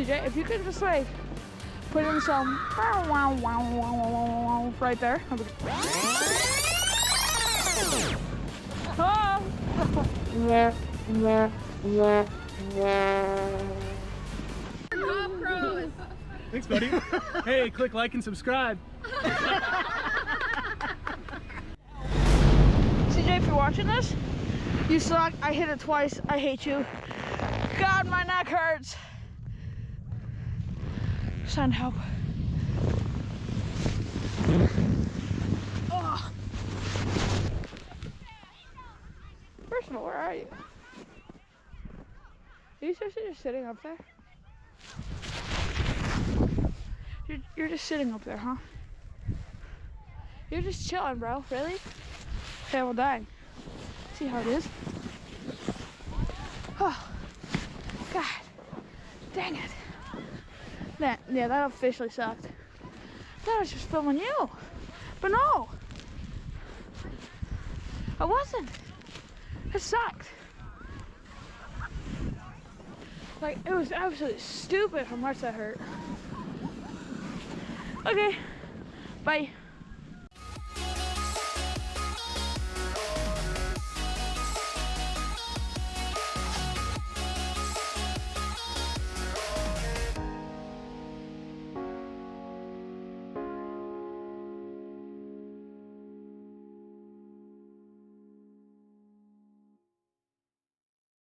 CJ, if you could just like put in some right there. Oh. GoPros. Thanks, buddy. Hey, click like and subscribe. CJ, if you're watching this, you suck. I hit it twice. I hate you. God, my neck hurts. Send help. Oh. First of all, where are you? Are you seriously just sitting up there? You're just sitting up there, huh? You're just chilling, bro. Really? Okay, well, dang. See how it is? Oh, God. Dang it. Yeah, that officially sucked. I thought I was just filming you. But no. I wasn't. It sucked. Like, it was absolutely stupid how much that hurt. Okay. Bye.